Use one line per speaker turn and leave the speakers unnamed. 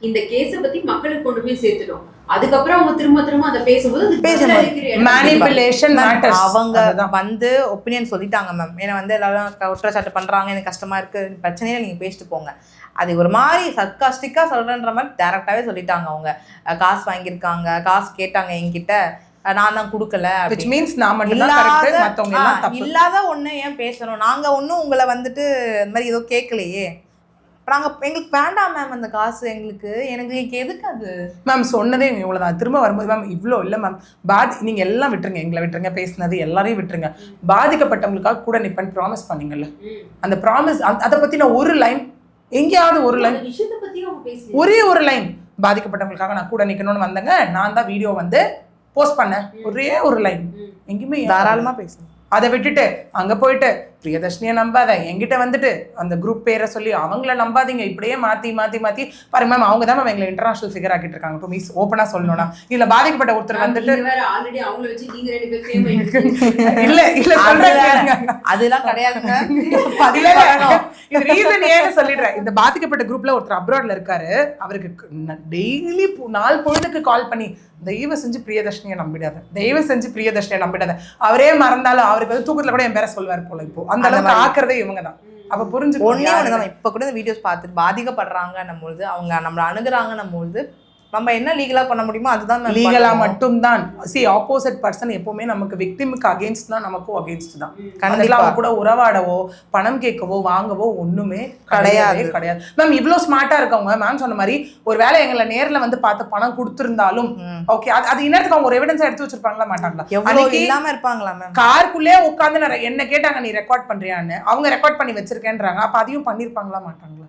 இந்த கேஸ பத்தி மக்களுக்கு கொண்டு போய் சேர்த்துடும். அதுக்கப்புறம் அவங்க திரும்ப அத பேசும்போது
மேனிபுலேஷன் மேட்டர்ஸ்.
அவங்க வந்து ஒப்பீனியன் சொல்லிட்டாங்க மேம். ஏன்னா வந்து எல்லாரும் குற்றச்சாட்டு பண்றாங்க, எனக்கு கஷ்டமா இருக்கு, பிரச்சனையில நீங்க பேசிட்டு போங்க. அது ஒரு மாதிரி சர்க்காஸ்டிக்கா சொல்றன்ற மாதிரி டைரக்டாவே சொல்லிட்டாங்க. அவங்க காசு வாங்கியிருக்காங்க, காசு கேட்டாங்க என்கிட்ட, நான் தான் கொடுக்கல.
which means நான் மட்டும் தான் கரெக்ட், மத்தவங்க எல்லாம் தப்பு.
இல்லாத ஒண்ணு ஏன் பேசணும்? நாங்க ஒண்ணும் உங்களை வந்துட்டு இந்த மாதிரி ஏதோ கேட்கலையே. நாங்க எங்களுக்கு வேண்டாம் மேம் அந்த காசு, எங்களுக்கு எதுக்கு அது
மேம்? சொன்னதே இவ்வளவுதான். திரும்ப வரும்போது மேம் இவ்வளோ இல்லை மேம், நீங்க எல்லாம் விட்டுருங்க, எங்களை விட்டுருங்க, பேசினது எல்லாரையும் விட்டுருங்க, பாதிக்கப்பட்டவங்களுக்காக கூட நிப்பன் ப்ராமிஸ் பண்ணீங்கல்ல, அந்த ப்ராமிஸ் அதை பத்தின ஒரு லைன், எங்கேயாவது ஒரு லைன், ஒரே ஒரு லைன், பாதிக்கப்பட்டவங்களுக்காக நான் கூட நிக்கணும்னு வந்தேங்க, நான் தான் வீடியோ வந்து போஸ்ட் பண்ணேன், ஒரே ஒரு லைன், எங்கேயுமே
தாராளமா பேசுங்க.
அதை விட்டுட்டு அங்க போயிட்டு பிரியதர்ஷினியை நம்பாத, என்கிட்ட வந்துட்டு அந்த குரூப் பேரை சொல்லி அவங்கள நம்பாதீங்க, இப்படியே மாத்தி பாருங்க மேம். அவங்க தான் மேம் எங்களை இன்டர்நேஷனல் ஃபிகர் ஆக்கிட்டு இருக்காங்க. டு மீஸ் ஓப்பனா சொல்லணும்னா, இல்ல பாதிக்கப்பட்ட ஒருத்தர் வந்துட்டு இல்ல சொல்றேன்,
அதெல்லாம் கிடையாதுங்க.
இது ரீசன் ஏன்னு சொல்லிடுறேன். இந்த பாதிக்கப்பட்ட குரூப்ல ஒருத்தர் அப்ராட்ல இருக்காரு, அவருக்கு டெய்லி நாள் பொழுதுக்கு கால் பண்ணி தயவு செஞ்சு பிரியதர்ஷினியை நம்பிடாத, தயவு செஞ்சு பிரியதர்ஷினியை நம்பிடாத, அவரே மறந்தாலும் அவருக்கு வந்து தூக்கத்துல கூட என் பேரை சொல்வார் போல. இப்போ அந்த அளவுக்கு ஆக்குறதே இவங்க தான். அப்ப புரிஞ்சு
ஒண்ணே இப்ப கூட இந்த வீடியோஸ் பார்த்துட்டு பாதிக்கப்படுறாங்கன்னும் பொழுது, அவங்க நம்மள அணுகுறாங்கன்னும் பொழுது நம்ம என்ன லீகலா பண்ண முடியுமோ அதுதான்
லீகலா மட்டும்தான். சி ஆப்போசிட் பர்சன் எப்பவுமே நமக்கு விக்டிமுக்கு அகேன்ஸ்ட் தான், நமக்கும் அகேன்ஸ்ட் தான். கண்டிப்பா அவங்க கூட உறவாடவோ பணம் கேட்கவோ வாங்கவோ ஒண்ணுமே கிடையாது. மேம் இவ்வளவு ஸ்மார்ட்டா இருக்கவங்க மேம் சொன்ன மாதிரி ஒரு வேலை எங்களை நேர்ல வந்து பார்த்து பணம் கொடுத்திருந்தாலும் ஓகே, அது இன்னத்துக்கு அவங்க ஒரு எவிடன்ஸா எடுத்து வச்சிருப்பாங்களா மாட்டாங்களா?
அன்னைக்கு இல்லாம இருப்பாங்களா மேம்?
காருக்குள்ளே உட்கார்ந்து என்ன கேட்டாங்க, நீ ரெக்கார்ட் பண்றியான்னு, அவங்க ரெக்கார்ட் பண்ணி வச்சிருக்கேன்றாங்க. அப்ப அதையும் பண்ணிருப்பாங்களா மாட்டாங்களா?